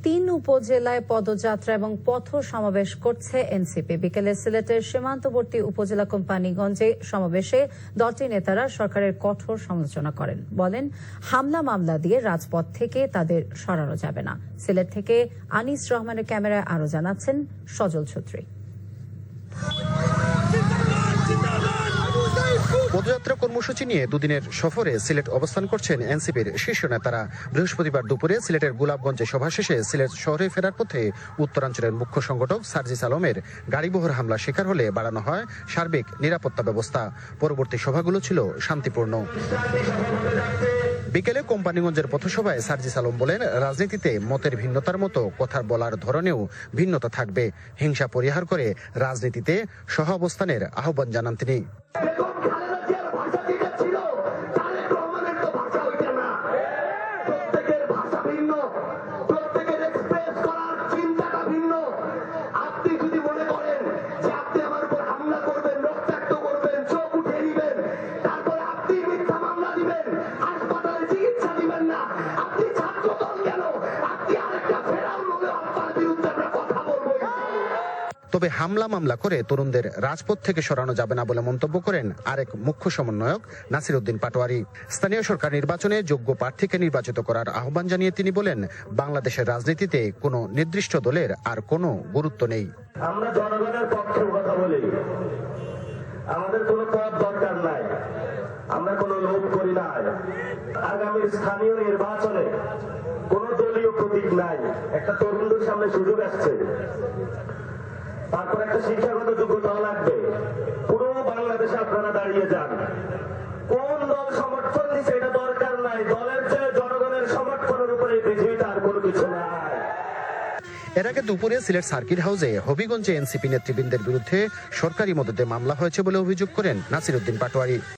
তিন উপজেলায় পদযাত্রা এবং পথ সমাবেশ করছে এনসিপি। বিকেলে সিলেটের সীমান্তবর্তী উপজেলা কোম্পানীগঞ্জে সমাবেশে দলটির নেতারা সরকারের কঠোর সমালোচনা করেন। বলেন, হামলা মামলা দিয়ে রাজপথ থেকে তাদের সরানো যাবে না। সিলেট থেকে আনিস রহমানের ক্যামেরায় আরো জানাচ্ছেন সজল ছত্রী। পদযাত্রা কর্মসূচি নিয়ে দুদিনের সফরে সিলেট অবস্থান করছেন এনসিপির শীর্ষ নেতারা। বৃহস্পতিবার দুপুরে সিলেটের গোলাপগঞ্জে সভা শেষে সিলেট শহরে ফেরার পথে উত্তরাঞ্চলের মুখ্য সংগঠক সার্জিস আলমের গাড়িবহর হামলা শিকার হলে বাড়ানো হয় সার্বিক নিরাপত্তা ব্যবস্থা। পরবর্তী সভাগুলো ছিল শান্তিপূর্ণ। বিকেলে কোম্পানীগঞ্জের পথসভায় সার্জিস আলম বলেন, রাজনীতিতে মতের ভিন্নতার মতো কথা বলার ধরনেও ভিন্নতা থাকবে। হিংসা পরিহার করে রাজনীতিতে সহাবস্থানের আহ্বান জানান তিনি। তবে হামলা মামলা করে তরুণদের রাজপথ থেকে সরানো যাবে না বলে মন্তব্য করেন আরেক মুখ্য সমন্বয়ক নাসির উদ্দিন পাটোয়ারি। স্থানীয় সরকার নির্বাচনে যোগ্য প্রার্থীকে নির্বাচিত করার আহ্বান জানিয়ে তিনি বলেন, বাংলাদেশের রাজনীতিতে কোনো নির্দিষ্ট দলের আর কোনো গুরুত্ব নেই। আমরা জনগণের পক্ষে কথা বলি, আমাদের কোনো পদ দরকার নাই, আমরা কোনো লোভ করি না। আগামী স্থানীয় নির্বাচনে কোনো দলীয় প্রতীক নাই। একটা তরুণদের সামনে সুযোগ আসছে, তারপর একটা শিক্ষাগত যোগ্যতাও লাগবে। পুরো বাংলাদেশে আপনারা দাঁড়িয়ে যান, কোন দল সমর্থন দিচ্ছে এটা দরকার নাই। দলের চেয়ে জনগণের সমর্থনের উপরে পৃথিবীতে আর কোনো কিছু নাই। এর আগে দুপুরে সিলেট সার্কিট হাউসে হবিগঞ্জে এনসিপি নেতৃবৃন্দের বিরুদ্ধে সরকারি মদদে মামলা হয়েছে বলে অভিযোগ করেন নাসির উদ্দিন পাটোয়ারি।